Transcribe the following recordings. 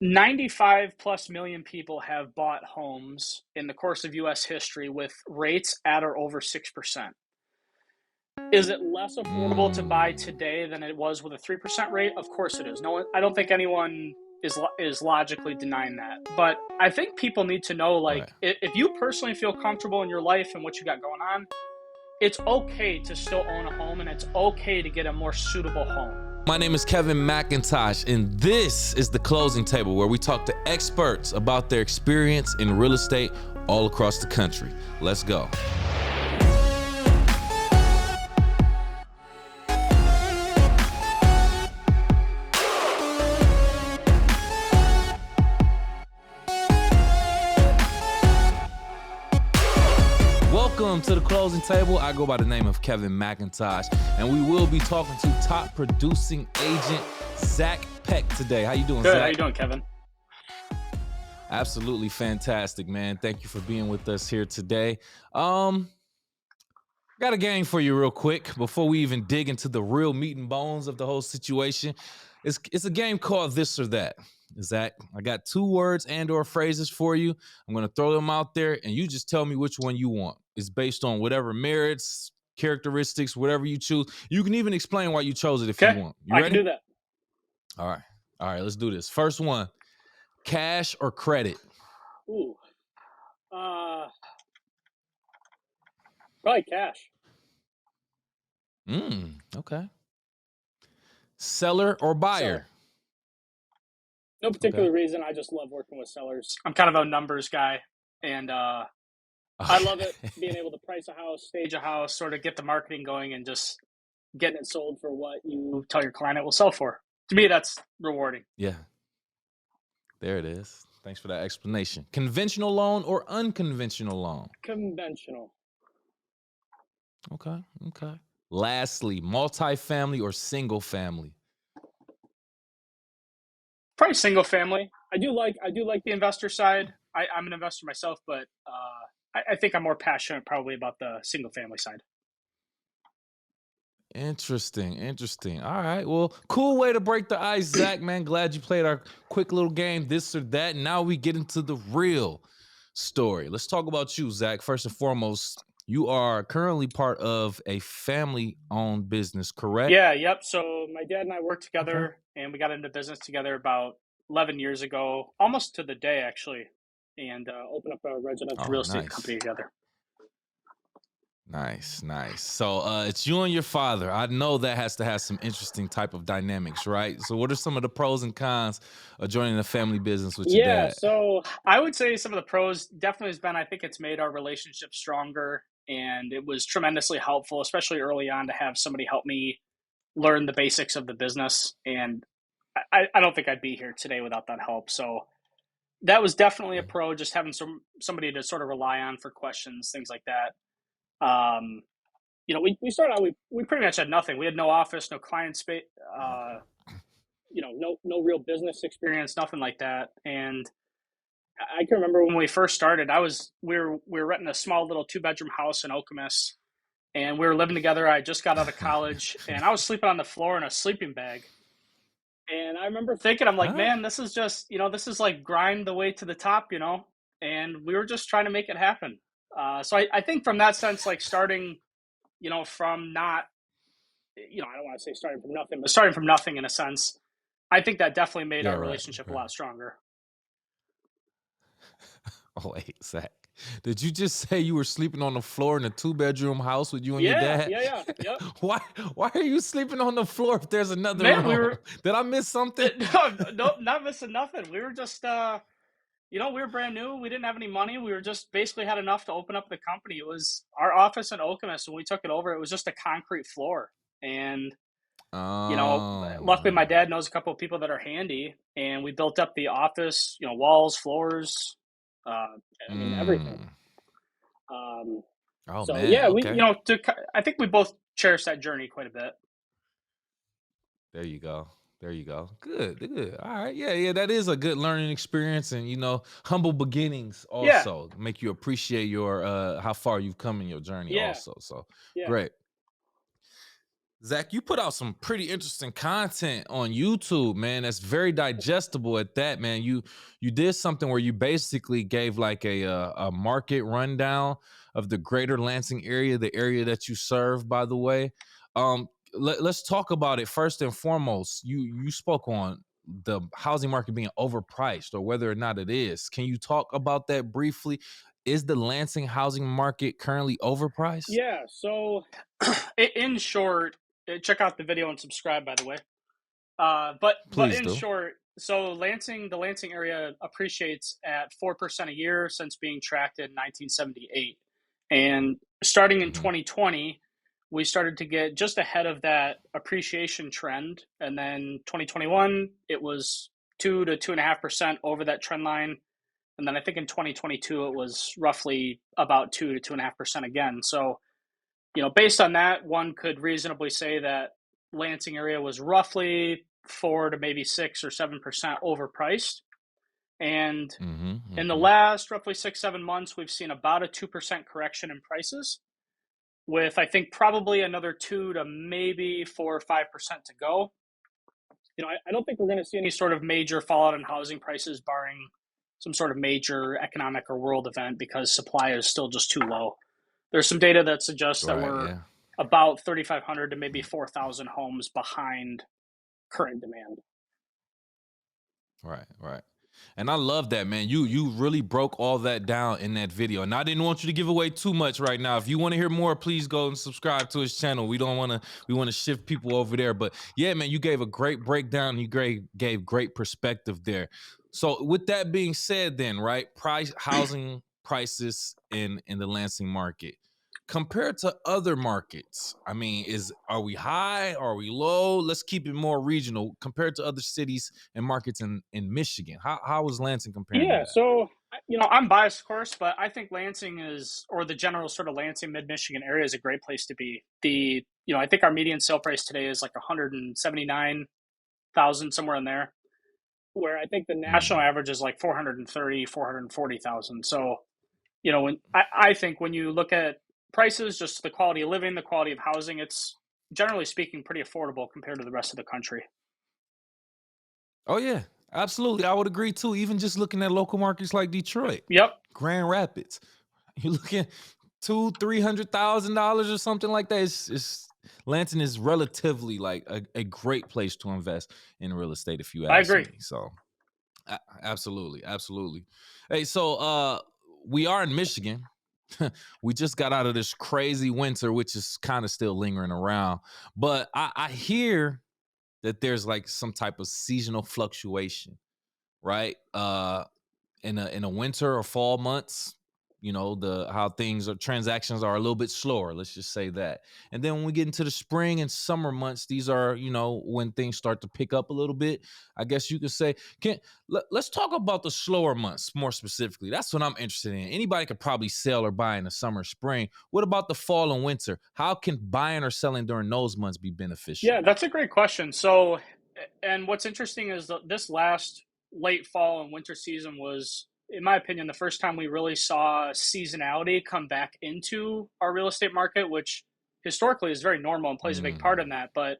95 plus million people have bought homes in the course of US history with rates at or over 6%. Is it less affordable to buy Mm. today than it was with a 3% rate? Of course it is. No, I don't think anyone is logically denying that. But I think people need to know, like, Right. if you personally feel comfortable in your life and what you got going on, it's okay to still own a home, and it's okay to get a more suitable home. My name is Kevin McIntosh, and this is the Closing Table, where we talk to experts about their experience in real estate all across the country. Let's go. Welcome to the Closing Table. I go by the name of Kevin McIntosh, and we will be talking to top producing agent Zach Peck today. How you doing, Good. Zach? How you doing, Kevin? Absolutely fantastic, man. Thank you for being with us here today. Got a game for you real quick before we even dig into the real meat and bones of the whole situation. It's a game called This or That. Zach, I got 2 words and or phrases for you. I'm going to throw them out there, and you just tell me which one you want. It's based on whatever merits, characteristics, whatever you choose. You can even explain why you chose it if you Okay, want. You I can ready? do that. All right, let's do this. First one, cash or credit? Ooh, probably cash. Okay. Seller or buyer? Seller. No particular Okay. reason. I just love working with sellers. I'm kind of a numbers guy, and I love it being able to price a house, stage a house, sort of get the marketing going, and just getting it sold for what you tell your client it will sell for. To me, that's rewarding. Yeah. There it is. Thanks for that explanation. Conventional loan or unconventional loan? Conventional. Okay. Lastly, multifamily or single family? Probably single family. I do like the investor side. I'm an investor myself, but I think I'm more passionate probably about the single family side. Interesting. All right. Well, cool way to break the ice, Zach, man. Glad you played our quick little game, this or that. Now we get into the real story. Let's talk about you, Zach. First and foremost, you are currently part of a family-owned business, correct? Yeah, yep. So my dad and I worked Okay. together, and we got into business together about 11 years ago, almost to the day actually, and opened up a residential Oh, real estate nice. company together. Nice. So it's you and your father. I know that has to have some interesting type of dynamics, right? So what are some of the pros and cons of joining a family business with your Yeah, dad? so I would say some of the pros definitely has been, I think it's made our relationship stronger, and it was tremendously helpful, especially early on, to have somebody help me learn the basics of the business. And I don't think I'd be here today without that help. So that was definitely a pro, just having somebody to sort of rely on for questions, things like that. Um, we started out, we pretty much had nothing. We had no office, no client space, no real business experience, nothing like that. And I can remember when we first started, we were renting a small little 2-bedroom house in Okemos, and we were living together. I just got out of college, and I was sleeping on the floor in a sleeping bag. And I remember thinking, I'm like, Huh? man, this is just, this is like grind the way to the top, and we were just trying to make it happen. So I think from that sense, like starting, from not, I don't want to say starting from nothing, but starting from nothing in a sense, I think that definitely made Yeah, our right. relationship a lot stronger. Oh, wait, Zach. Did you just say you were sleeping on the floor in a 2-bedroom house with you and your Yeah, dad? yeah, yep. Why are you sleeping on the floor if there's another Man, we room? were Did I miss something? no, not missing nothing. We were just, we were brand new. We didn't have any money. We were just basically had enough to open up the company. It was our office in Okemos. When we took it over, it was just a concrete floor. And, luckily my Oh. dad knows a couple of people that are handy, and we built up the office, walls, floors, everything. Mm. Um, Oh so man. yeah, Okay. I think we both cherished that journey quite a bit. There you go. Good. All right. Yeah. That is a good learning experience, and humble beginnings Yeah, also make you appreciate your how far you've come in your journey yeah, also. So yeah. great. Zach, you put out some pretty interesting content on YouTube, man. That's very digestible at that, man. You did something where you basically gave like a market rundown of the greater Lansing area, the area that you serve, by the way. Let's talk about it first and foremost. You spoke on the housing market being overpriced or whether or not it is. Can you talk about that briefly? Is the Lansing housing market currently overpriced? Yeah, so in short, check out the video and subscribe, by the way. But Please in do. short, so the Lansing area appreciates at 4% a year since being tracked in 1978, and starting in Mm-hmm. 2020, we started to get just ahead of that appreciation trend, and then 2021 it was 2 to 2.5% over that trend line, and then I think in 2022 it was roughly about 2 to 2.5% again. So based on that, one could reasonably say that Lansing area was roughly 4 to maybe 6 or 7% overpriced. And Mm-hmm. in the Mm-hmm. last roughly 6, 7 months, we've seen about a 2% correction in prices, with I think probably another 2 to maybe 4 or 5% to go. I don't think we're going to see any sort of major fallout in housing prices, barring some sort of major economic or world event, because supply is still just too low. There's some data that suggests that Right. we're Yeah. about 3,500 to maybe 4,000 homes behind current demand. Right, right. And I love that, man. You really broke all that down in that video. And I didn't want you to give away too much right now. If you want to hear more, please go and subscribe to his channel. We want to shift people over there. But yeah, man, you gave a great breakdown. You gave great perspective there. So with that being said, then, right, housing prices in the Lansing market compared to other markets, I mean, are we high? Are we low? Let's keep it more regional compared to other cities and markets in Michigan. How is Lansing comparing to Yeah, that? so I'm biased, of course, but I think Lansing is, or the general sort of Lansing mid Michigan area, is a great place to be. I think our median sale price today is like 179,000, somewhere in there, where I think the national Mm, average is like 430, 440,000. So I think when you look at prices, just the quality of living, the quality of housing, it's generally speaking pretty affordable compared to the rest of the country. oh yeah, absolutely. I would agree too. Even just looking at local markets like Detroit, Yep. Grand Rapids, you looking $200,000-300,000 or something like that. It's Lansing is relatively like a great place to invest in real estate, if you I ask agree. me. So absolutely, absolutely. Hey, so we are in Michigan. We just got out of this crazy winter, which is kind of still lingering around. But I hear that there's like some type of seasonal fluctuation, right? In a winter or fall months, the how things are transactions are a little bit slower, let's just say that. And then when we get into the spring and summer months, these are when things start to pick up a little bit, I guess you could say. Let's talk about the slower months more specifically. That's what I'm interested in. Anybody could probably sell or buy in the summer, spring. What about the fall and winter? How can buying or selling during those months be beneficial? Yeah, that's a great question. So, and what's interesting is that this last late fall and winter season was, in my opinion, the first time we really saw seasonality come back into our real estate market, which historically is very normal and plays a big part in Mm, that. But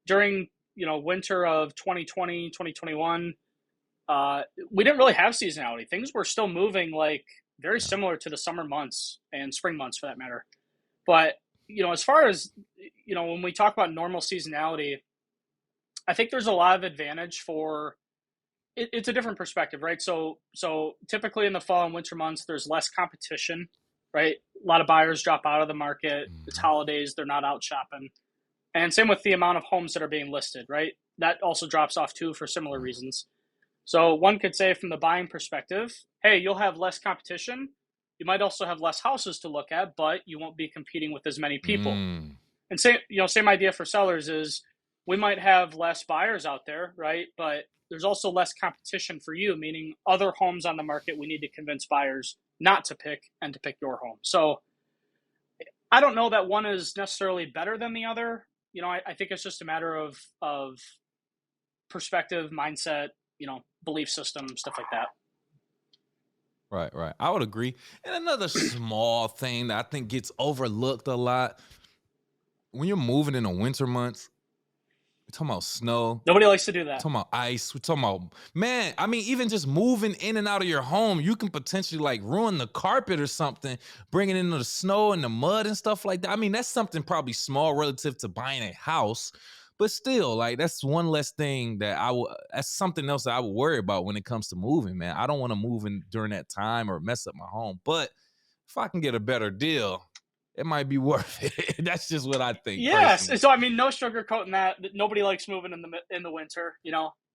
during, winter of 2020, 2021, we didn't really have seasonality. Things were still moving like very yeah. similar to the summer months and spring months for that matter. But, as far as, when we talk about normal seasonality, I think there's a lot of advantage for it's a different perspective, right? So typically in the fall and winter months, there's less competition, right? A lot of buyers drop out of the market. It's Mhm. holidays, they're not out shopping. And same with the amount of homes that are being listed, right? That also drops off too for similar reasons. So one could say from the buying perspective, hey, you'll have less competition. You might also have less houses to look at, but you won't be competing with as many people. Mm, And same idea for sellers is we might have less buyers out there, right? But there's also less competition for you, meaning other homes on the market we need to convince buyers not to pick and to pick your home. So I don't know that one is necessarily better than the other. I think it's just a matter of perspective, mindset, belief system, stuff like that. right, right. I would agree. And another small thing that I think gets overlooked a lot when you're moving in the winter months, we're talking about snow. Nobody likes to do We're that. talking about ice. We're talking about, man, I mean, even just moving in and out of your home, you can potentially like ruin the carpet or something, bringing in the snow and the mud and stuff like that. I mean, that's something probably small relative to buying a house, but still, like, that's one less thing that that's something else that I would worry about when it comes to moving, man. I don't want to move in during that time or mess up my home, but if I can get a better deal, it might be worth it. That's just what I think personally. Yes. So I mean, no sugarcoating that. Nobody likes moving in the winter,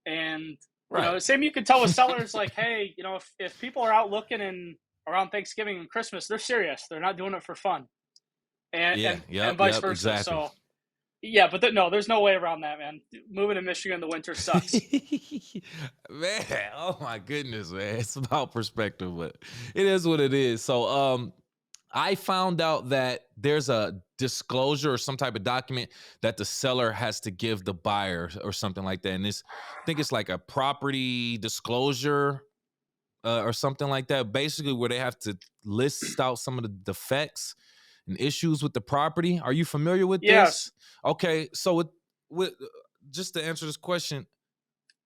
and Right. same you can tell with sellers like, hey, if people are out looking and around Thanksgiving and Christmas, they're serious. They're not doing it for fun, and Yeah. and and Yep. vice Yep. versa. Exactly. So yeah, but no, there's no way around that, man. Moving to Michigan in the winter sucks. Man, oh my goodness, man. It's about perspective, but it is what it is. So I found out that there's a disclosure or some type of document that the seller has to give the buyer or something like that. And I think it's like a property disclosure or something like that, basically where they have to list out some of the defects and issues with the property. Are you familiar with Yes. this? Okay, so with just to answer this question,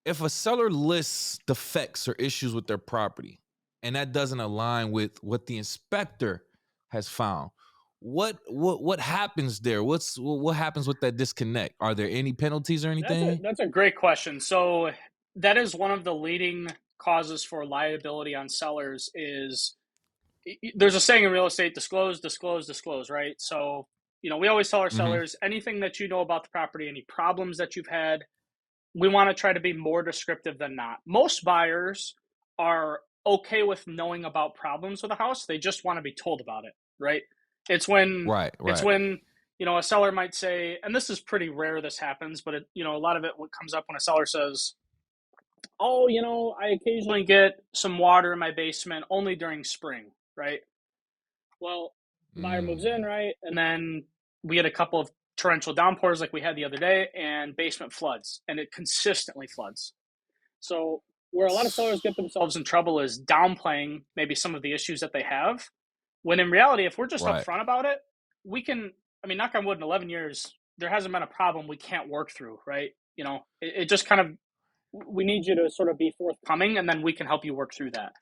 if a seller lists defects or issues with their property and that doesn't align with what the inspector has found, what happens there? What happens with that disconnect? Are there any penalties or That's a anything? that's a great question. So that is one of the leading causes for liability on sellers is there's a saying in real estate, disclose, disclose, disclose, right? So, we always tell our Mm-hmm. sellers anything that you know about the property, any problems that you've had, we want to try to be more descriptive than not. Most buyers are okay with knowing about problems with a house. They just want to be told about it, right? It's when Right, it's right. when a seller might say, and this is pretty rare this happens, but a lot of it what comes up when a seller says, "Oh, I occasionally get some water in my basement only during spring," right? Well, buyer moves in, Mm, right? And then we get a couple of torrential downpours like we had the other day, and basement floods, and it consistently floods. So, where a lot of sellers get themselves in trouble is downplaying maybe some of the issues that they have. When in reality, if we're just right. upfront about it, we can, I mean, knock on wood, in 11 years, there hasn't been a problem we can't work through, right? It just kind of, we need you to sort of be forthcoming, and then we can help you work through that.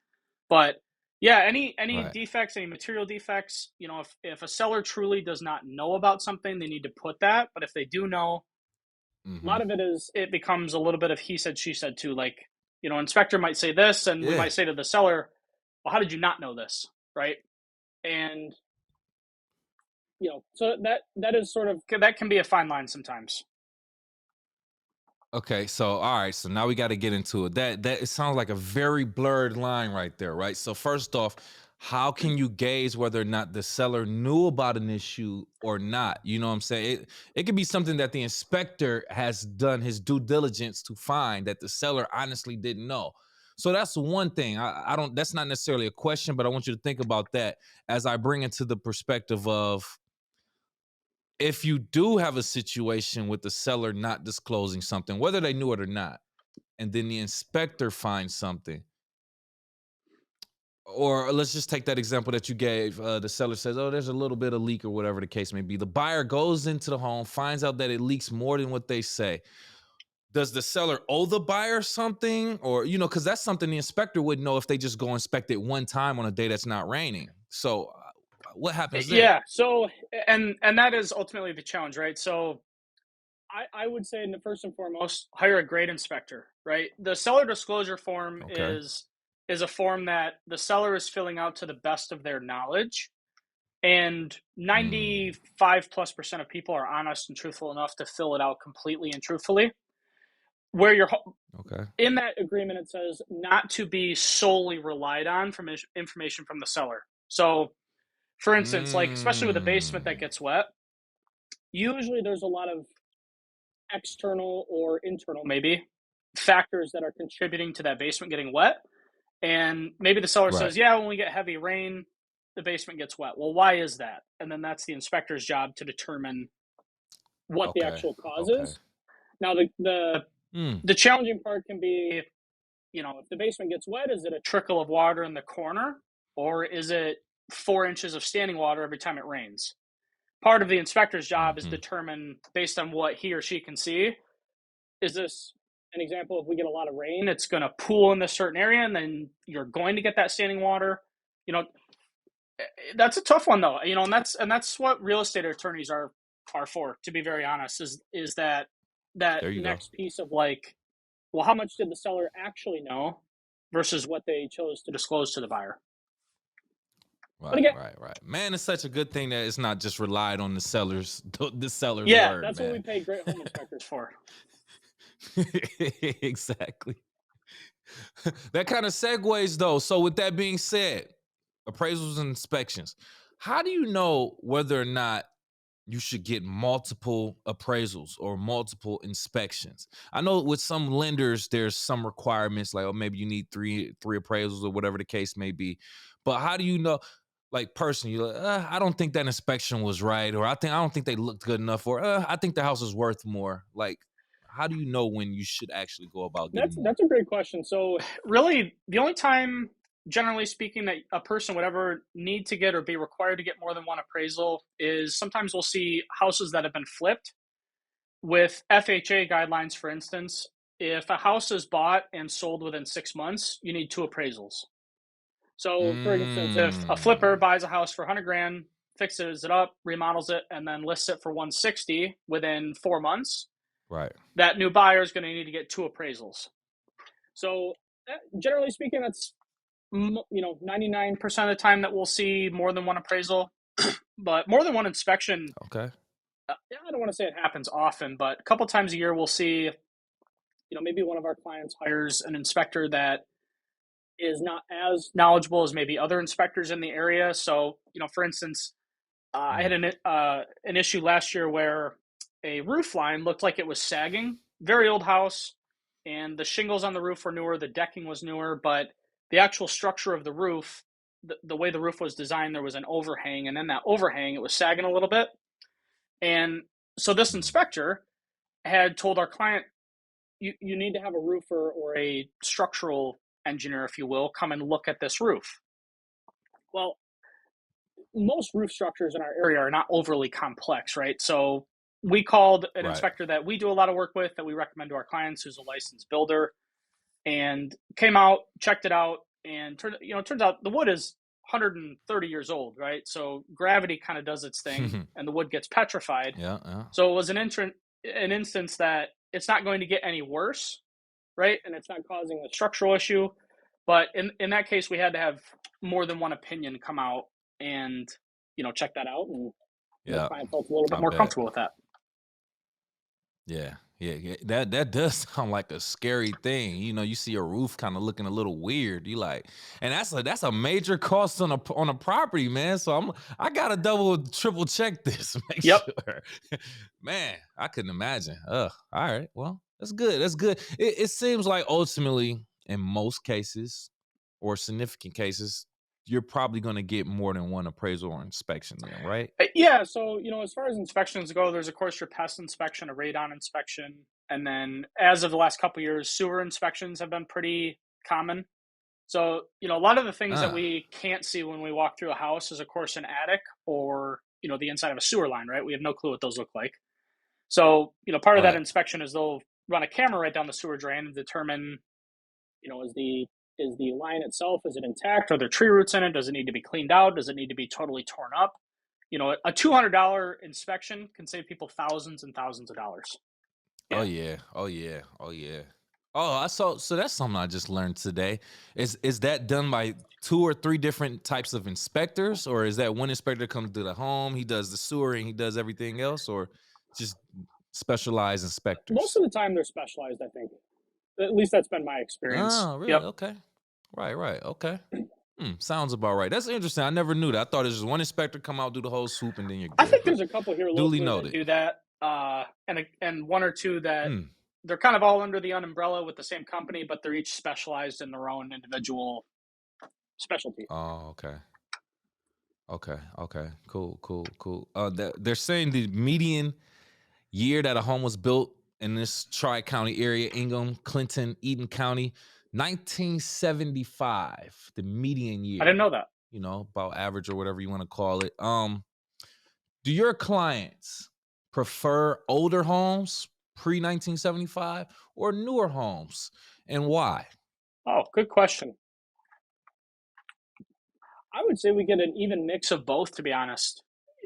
But yeah, any Right. defects, any material defects, if a seller truly does not know about something, they need to put that. But if they do know, a Mm-hmm. lot of it becomes a little bit of he said, she said too. Like, inspector might say this, and we Yeah. might say to the seller, well, how did you not know this? Right. And, so that is sort of, that can be a fine line sometimes. Okay, so all right, so now we got to get into it. That it sounds like a very blurred line right there, right? So first off, how can you gauge whether or not the seller knew about an issue or not? You know what I'm saying? It could be something that the inspector has done his due diligence to find that the seller honestly didn't know. So that's one thing. I don't. That's not necessarily a question, but I want you to think about that as I bring it to the perspective of if you do have a situation with the seller not disclosing something, whether they knew it or not, and then the inspector finds something, or let's just take that example that you gave. The seller says, "Oh, there's a little bit of leak," or whatever the case may be. The buyer goes into the home, finds out that it leaks more than what they say. Does the seller owe the buyer something, or because that's something the inspector would know if they just go inspect it one time on a day that's not raining? So, what happens there? Yeah. So, and that is ultimately the challenge, right? So I would say, first and foremost, hire a great inspector, right? The seller disclosure form Okay. is a form that the seller is filling out to the best of their knowledge, and Mm, 95+% of people are honest and truthful enough to fill it out completely and truthfully. Where you're okay. in that agreement, it says not to be solely relied on from information from the seller. So, for instance, like especially with a basement that Mm. gets wet, usually there's a lot of external or internal maybe factors that are contributing to that basement getting wet. And maybe the seller Right. says, yeah, when we get heavy rain, the basement gets wet. Well, why is that? And then that's the inspector's job to determine what the Okay. actual cause Okay. is. Now, the Mm. the challenging part can be, if the basement gets wet, is it a trickle of water in the corner, or is it 4 inches of standing water every time it rains? part of the inspector's job is Mm-hmm. determine, based on what he or she can see, is this an example? If we get a lot of rain, it's going to pool in this certain area, and then you're going to get that standing water. You know, that's a tough one though. You know, and that's what real estate attorneys are for. To be very honest, is that There you go. next piece of like, well, how much did the seller actually know versus what they chose to disclose to the buyer? But Right, again, right. Man, it's such a good thing that it's not just relied on the seller's yeah, word, that's what we man. pay great home inspectors for. Exactly. That kind of segues though. So with that being said, appraisals and inspections. How do you know whether or not you should get multiple appraisals or multiple inspections? I know with some lenders, there's some requirements like, oh, maybe you need three appraisals or whatever the case may be. But how do you know? Like personally, you're like, I don't think that inspection was right, or I don't think they looked good enough, or I think the house is worth more. Like, how do you know when you should actually go about getting more? That's a great question. So really, the only time, generally speaking, that a person would ever need to get or be required to get more than one appraisal is sometimes we'll see houses that have been flipped with FHA guidelines. For instance, if a house is bought and sold within 6 months, you need two appraisals. So, for instance, if a flipper Mm, buys a house for 100 grand, fixes it up, remodels it, and then lists it for 160 within 4 months, right. that new buyer is going to need to get two appraisals. So, generally speaking, that's 99% of the time that we'll see more than one appraisal, but more than one inspection. Okay. I don't want to say it happens often, but a couple times a year we'll see. Maybe one of our clients hires an inspector that is not as knowledgeable as maybe other inspectors in the area. So, for instance, I had Mm, an issue last year where a roof line looked like it was sagging. Very old house, and the shingles on the roof were newer, the decking was newer, but the actual structure of the roof, the way the roof was designed, there was an overhang, and then that overhang, it was sagging a little bit. And so this mm. inspector had told our client, you need to have a roofer or a structural engineer, if you will, come and look at this roof. Well, most roof structures in our area are not overly complex, right? So we called an Right. inspector that we do a lot of work with, that we recommend to our clients, who's a licensed builder, and came out, checked it out, and turns out the wood is 130 years old, right? So gravity kind of does its thing, and the wood gets petrified. Yeah, yeah. So it was an instance that it's not going to get any worse, right? And it's not causing a structural issue. But in that case, we had to have more than one opinion come out and check that out, and the Yeah. client felt a little bit I more bet. comfortable with that. Yeah. That does sound like a scary thing. You see a roof kind of looking a little weird. You like, and that's a major cost on a property, man. So I gotta double, triple check this, make Yep. sure. Man, I couldn't imagine. Ugh. All right. Well, that's good. That's good. It seems like ultimately, in most cases or significant cases, you're probably gonna get more than one appraisal or inspection, then, right? Yeah. So as far as inspections go, there's of course your pest inspection, a radon inspection, and then as of the last couple of years, sewer inspections have been pretty common. So, a lot of the things that Uh, we can't see when we walk through a house is, of course, an attic or, the inside of a sewer line, right? We have no clue what those look like. So, part of that right. inspection is they'll run a camera right down the sewer drain and determine, is the line itself, is it intact? Are there tree roots in it? Does it need to be cleaned out? Does it need to be totally torn up? A $200 inspection can save people thousands and thousands of dollars. Oh Yeah. yeah. Oh yeah. Oh yeah. Oh, I saw. So that's something I just learned today. Is that done by two or three different types of inspectors, or is that one inspector comes to the home, he does the sewer, and he does everything else, or just specialized Most inspectors? of the time they're specialized, I think. At least that's been my experience. Oh, really? Yep. Okay. Right. Okay. Sounds about right. That's interesting. I never knew that. I thought it was just one inspector come out, do the whole swoop, and then you're I good. think But there's a couple here duly locally that noted. do that, and one or two that Hmm. they're kind of all under the umbrella with the same company, but they're each specialized in their own individual specialty. Oh, okay. Okay. Cool. They're saying the median year that a home was built in this tri-county area, Ingham, Clinton, Eaton County, 1975, the median I didn't year, know that. about average or whatever you want to call it. Do your clients prefer older homes pre-1975 or newer homes, and why? Oh, good question. I would say we get an even mix of both, to be honest.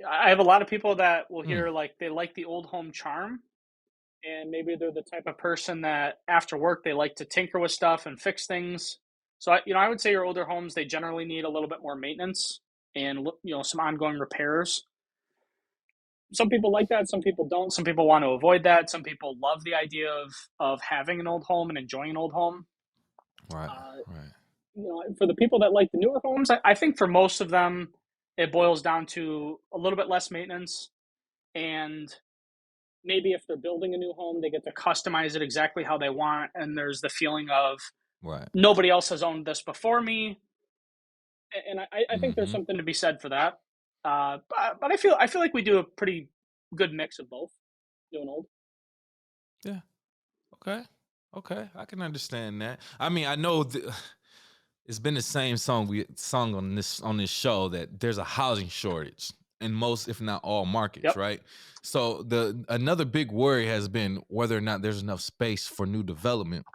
I have a lot of people that will Hmm. hear like they like the old home charm, and maybe they're the type of person that after work they like to tinker with stuff and fix things. So I would say your older homes, they generally need a little bit more maintenance and some ongoing repairs. Some people like that, some people don't. Some people want to avoid that. Some people love the idea of having an old home and enjoying an old home. Right, Uh, right. for the people that like the newer homes, I think for most of them, it boils down to a little bit less maintenance, and maybe if they're building a new home, they get to customize it exactly how they want, and there's the feeling of Right. nobody else has owned this before me, and I think there's Mm-hmm. something to be said for that. But I feel like we do a pretty good mix of both, new and old. Yeah. Okay. Okay. I can understand that. I mean, I know it's been the same song we sung on this show that there's a housing shortage in most, if not all, markets, Yep. right? So the another big worry has been whether or not there's enough space for new development,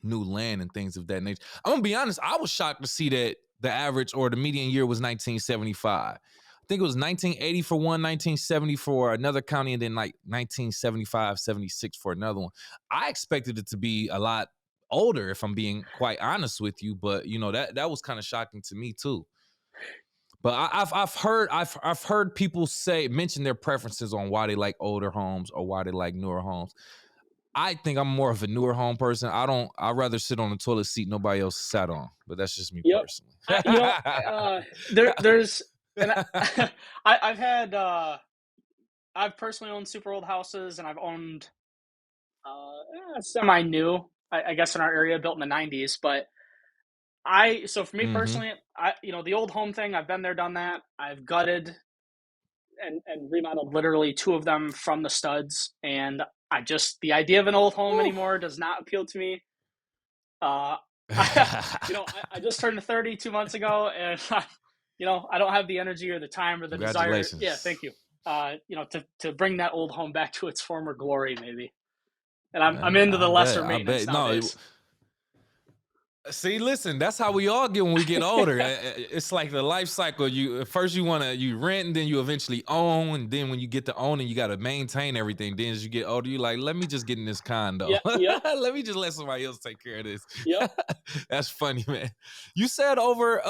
new land, and things of that nature. I'm gonna be honest, I was shocked to see that the average or the median year was 1975. I think it was 1980 for one, 1970 for another county, and then like 1975, 76 for another one. I expected it to be a lot older, if I'm being quite honest with you, but that was kind of shocking to me too. But I've heard people mention their preferences on why they like older homes or why they like newer homes. I think I'm more of a newer home person. I'd rather sit on the toilet seat nobody else sat on. But that's just me Yep. personally. I, you know, there's and I've had I've personally owned super old houses, and I've owned semi new, I guess, in our area, built in the '90s. But so for me Mm-hmm. personally, the old home thing, I've been there, done that. I've gutted and remodeled literally two of them from the studs, and the idea of an old home Woo. anymore does not appeal to me. Uh, I just turned 30 2 months ago, and I don't have the energy or the time or the desire. Yeah, Congratulations. thank you. To bring that old home back to its former glory, maybe. And I'm into I the bet. lesser I maintenance bet. No, nowadays. see, listen, that's how we all get when we get older. It's like the life cycle. You first you rent, and then you eventually own, and then when you get to owning, you got to maintain everything. Then as you get older, you like, let me just get in this condo. Yeah, yep, Let me just let somebody else take care of this. yep. That's funny, man. You said over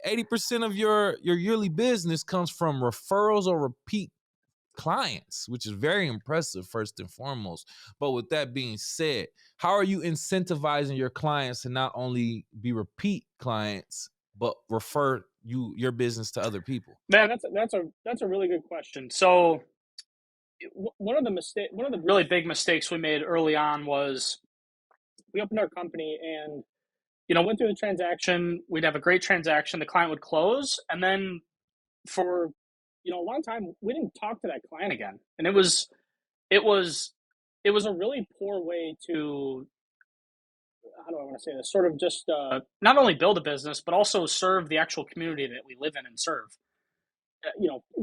80% of your yearly business comes from referrals or repeat clients, which is very impressive, first and foremost. But with that being said, how are you incentivizing your clients to not only be repeat clients, but refer your business to other people? Man, that's a really good question. So one of the really big mistakes we made early on was we opened our company and went through the transaction. We'd have a great transaction. The client would close, and then for a long time we didn't talk to that client again, and it was it was a really poor way to, how do I want to say this, sort of just not only build a business but also serve the actual community that we live in and serve.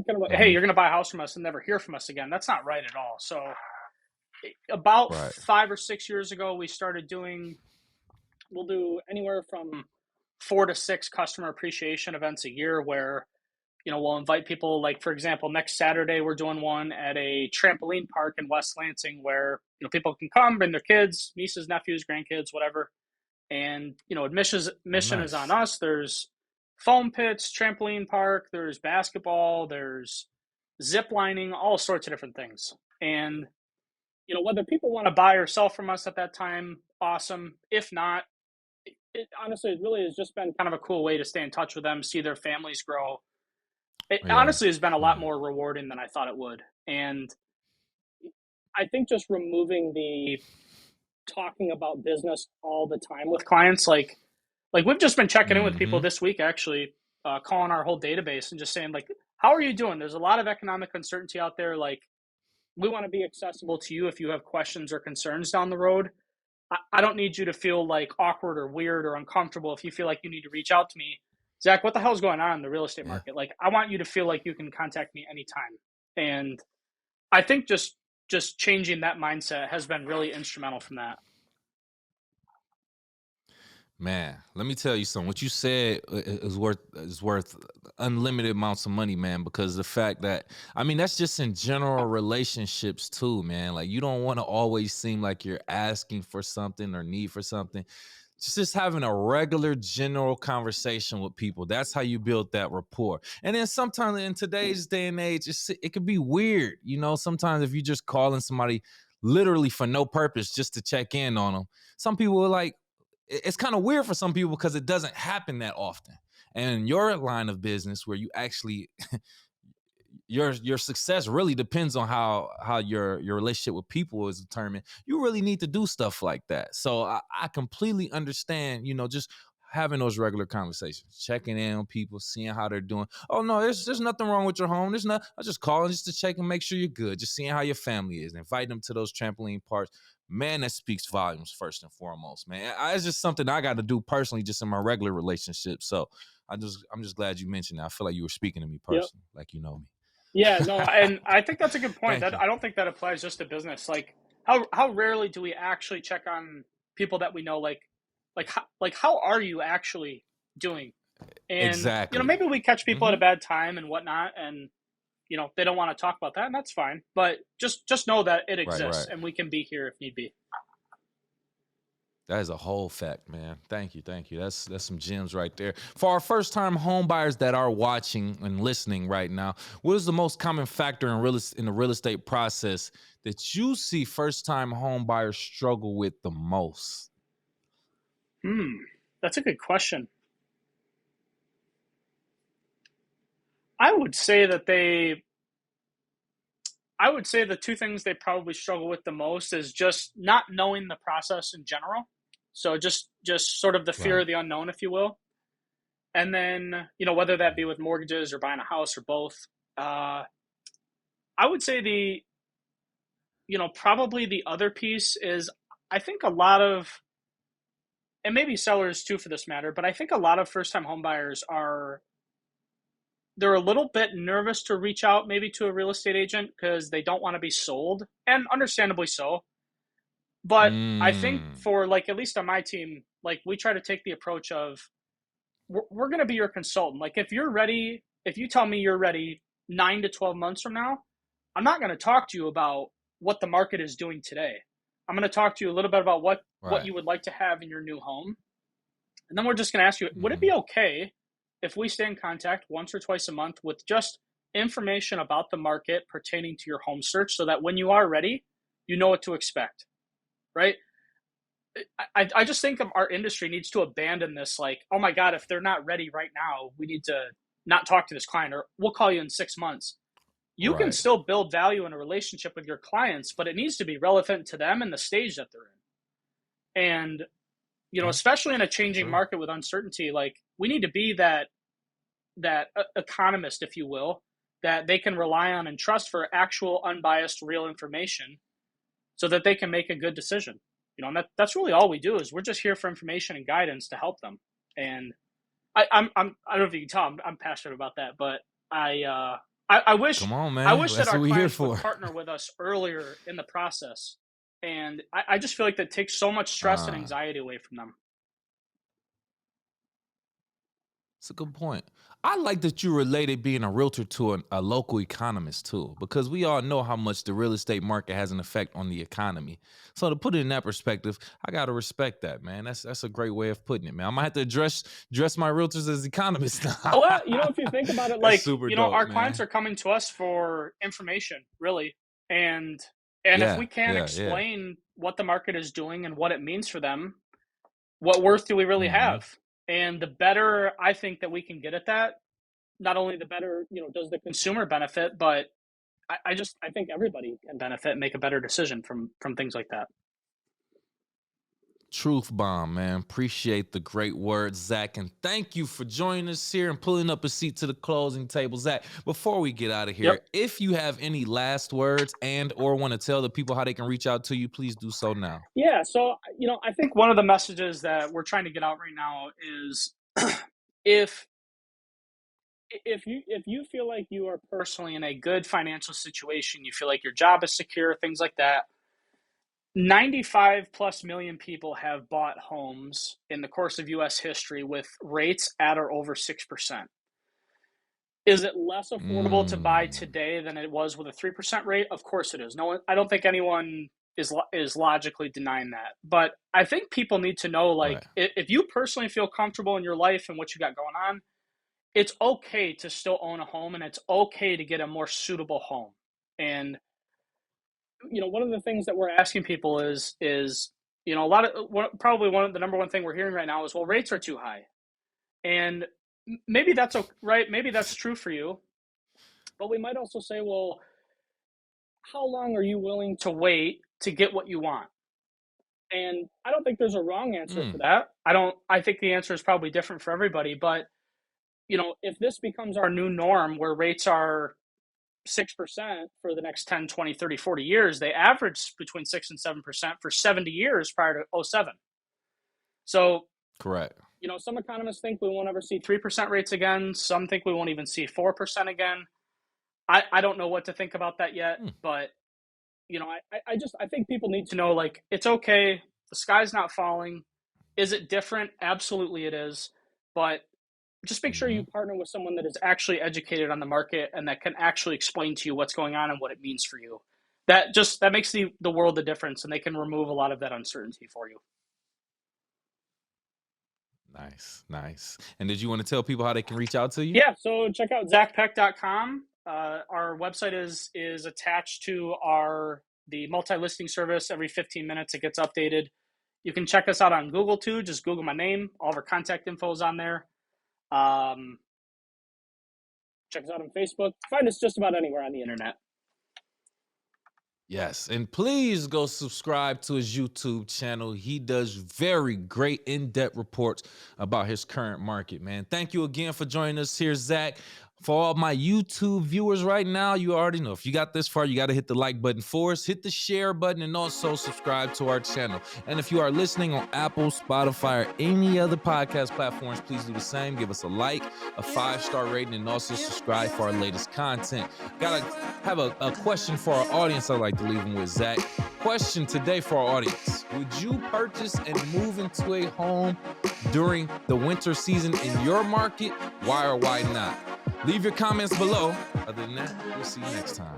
Kind of like, hey, Mm-hmm. you're going to buy a house from us and never hear from us again. That's not right at all. So about Right. 5 or 6 years ago, we started doing, we'll do anywhere from 4 to 6 customer appreciation events a year where we'll invite people. Like, for example, next Saturday we're doing one at a trampoline park in West Lansing where people can come, bring their kids, nieces, nephews, grandkids, whatever. And Oh, admission is on nice. us. There's foam pits, trampoline park, there's basketball, there's zip lining, all sorts of different things. And whether people want to buy or sell from us at that time, awesome. If not, honestly, it really has just been kind of a cool way to stay in touch with them, see their families grow. It Yeah. honestly has been a lot Yeah. more rewarding than I thought it would. And I think just removing the talking about business all the time with clients, like we've just been checking in with people Mm-hmm. this week, actually, calling our whole database and just saying, like, how are you doing? There's a lot of economic uncertainty out there. Like, we want to be accessible to you if you have questions or concerns down the road. I don't need you to feel like awkward or weird or uncomfortable if you feel like you need to reach out to me. Zach, what the hell's going on in the real estate Yeah. market? Like, I want you to feel like you can contact me anytime. And I think just changing that mindset has been really instrumental from that. Man, let me tell you something. What you said is worth unlimited amounts of money, man. Because the fact that, I mean, that's just in general relationships too, man. Like, you don't want to always seem like you're asking for something or need for something. Just having a regular general conversation with people, that's how you build that rapport. And then sometimes in today's day and age, it could be weird, sometimes if you just calling somebody literally for no purpose just to check in on them. Some people are like, it's kind of weird for some people because it doesn't happen that often. And your line of business where you actually your success really depends on how your relationship with people is determined. You really need to do stuff like that. So I completely understand, just having those regular conversations, checking in on people, seeing how they're doing. Oh no, there's nothing wrong with your home. There's not. I just calling just to check and make sure you're good. Just seeing how your family is, invite them to those trampoline parks. Man, that speaks volumes first and foremost, man. It's just something I got to do personally, just in my regular relationship. So I'm just glad you mentioned that. I feel like you were speaking to me Yep. personally, like you know me. Yeah, no, and I think that's a good point. Thank That you. I don't think that applies just to business. Like how rarely do we actually check on people that we know? Like how are you actually doing? And Exactly. maybe we catch people at Mm-hmm. a bad time and whatnot, and they don't want to talk about that, and that's fine. But just know that it Right, exists, right. and we can be here if need be. That is a whole fact, man. Thank you, thank you. That's some gems right there. For our first-time home buyers that are watching and listening right now, what is the most common factor in the real estate process that you see first-time home buyers struggle with the most? That's a good question. I would say that they I would say the two things they probably struggle with the most is just not knowing the process in general. So just sort of the fear Right. of the unknown, if you will. And then, whether that be with mortgages or buying a house or both. Uh, I would say probably the other piece is I think a lot of, and maybe sellers too for this matter, but I think a lot of first time homebuyers they're a little bit nervous to reach out maybe to a real estate agent because they don't want to be sold, and understandably so. But I think Mm. for like at least on my team, like we try to take the approach of we're going to be your consultant. Like if you're ready, if you tell me you're ready 9 to 12 months from now, I'm not going to talk to you about what the market is doing today. I'm going to talk to you a little bit about what Right. you would like to have in your new home, and then we're just going to ask you, would it Mm-hmm. be okay if we stay in contact once or twice a month with just information about the market pertaining to your home search, so that when you are ready, you know what to expect, right? I just think our industry needs to abandon this, like, oh my God, if they're not ready right now, we need to not talk to this client, or we'll call you in 6 months. You can Right. still build value in a relationship with your clients, but it needs to be relevant to them and the stage that they're in. And, Yeah. especially in a changing True. market with uncertainty, like we need to be that economist, if you will, that they can rely on and trust for actual unbiased, real information so that they can make a good decision. And that's really all we do is we're just here for information and guidance to help them. And I don't know if you can tell I'm passionate about that, but I wish Come on, I man. wish that That's our what we here clients would for. partner with us earlier in the process. And I just feel like that takes so much stress and uh anxiety away from them. It's a good point. I like that you related being a realtor to a local economist too, because we all know how much the real estate market has an effect on the economy. So to put it in that perspective, I gotta respect that, man. That's a great way of putting it, man. I might have to dress my realtors as economists now. Oh, well, if you think about it, That's like, super dope, our clients man. are coming to us for information, really. And if Yeah, we can't yeah, yeah. explain what the market is doing and what it means for them, what worth do we really Hmm. have? And the better I think that we can get at that, not only the better, does the consumer benefit, but I think everybody can benefit and make a better decision from things like that. Truth bomb, man. Appreciate the great words, Zach. And thank you for joining us here and pulling up a seat to the closing table. Zach, before we get out of Yep. here, if you have any last words and or want to tell the people how they can reach out to you, please do so now. Yeah. So, I think one of the messages that we're trying to get out right now is if if you feel like you are personally in a good financial situation, you feel like your job is secure, things like that. 95 plus million people have bought homes in the course of US history with rates at or over 6%. Is it less affordable to buy Mm, today than it was with a 3% rate? Of course it is. No one, I don't think anyone is logically denying that. But I think people need to know, right. like, if you personally feel comfortable in your life and what you got going on, it's okay to still own a home, and it's okay to get a more suitable home. And one of the things that we're asking people is a lot of probably one of the number one thing we're hearing right now is, well, rates are too high. And maybe that's right, maybe that's true for you, but we might also say, well, how long are you willing to wait to get what you want? And I don't think there's a wrong answer for Mm, that. I think the answer is probably different for everybody, but if this becomes our new norm where rates are 6% for the next 10, 20, 30, 40 years, they averaged between 6 and 7% for 70 years prior to '07. So, correct. some economists think we won't ever see 3% rates again. Some think we won't even see 4% again. I don't know what to think about that yet, Mm, but I think people need to know, like, it's okay. The sky's not falling. Is it different? Absolutely it is. But just make sure mm-hmm. you partner with someone that is actually educated on the market and that can actually explain to you what's going on and what it means for you. That makes the world a difference, and they can remove a lot of that uncertainty for you. Nice, nice. And did you want to tell people how they can reach out to you? Yeah, so check out zachpeck.com. Our website is attached to the multi-listing service. Every 15 minutes it gets updated. You can check us out on Google too. Just Google my name. All of our contact info is on there. Um, Check us out on Facebook. Find us just about anywhere on the internet. Yes, and please go subscribe to his YouTube channel. He does very great in-depth reports about his current market, man. Thank you again for joining us here, Zach. For all my YouTube viewers right now, you already know, if you got this far, you got to hit the like button for us, hit the share button, and also subscribe to our channel. And if you are listening on Apple, Spotify, or any other podcast platforms, please do the same. Give us a like, a 5-star rating, and also subscribe for our latest content. Gotta have a question for our audience I'd like to leave them with, Zach. Question today for our audience. Would you purchase and move into a home during the winter season in your market? Why or why not? Leave your comments below. Other than that, we'll see you next time.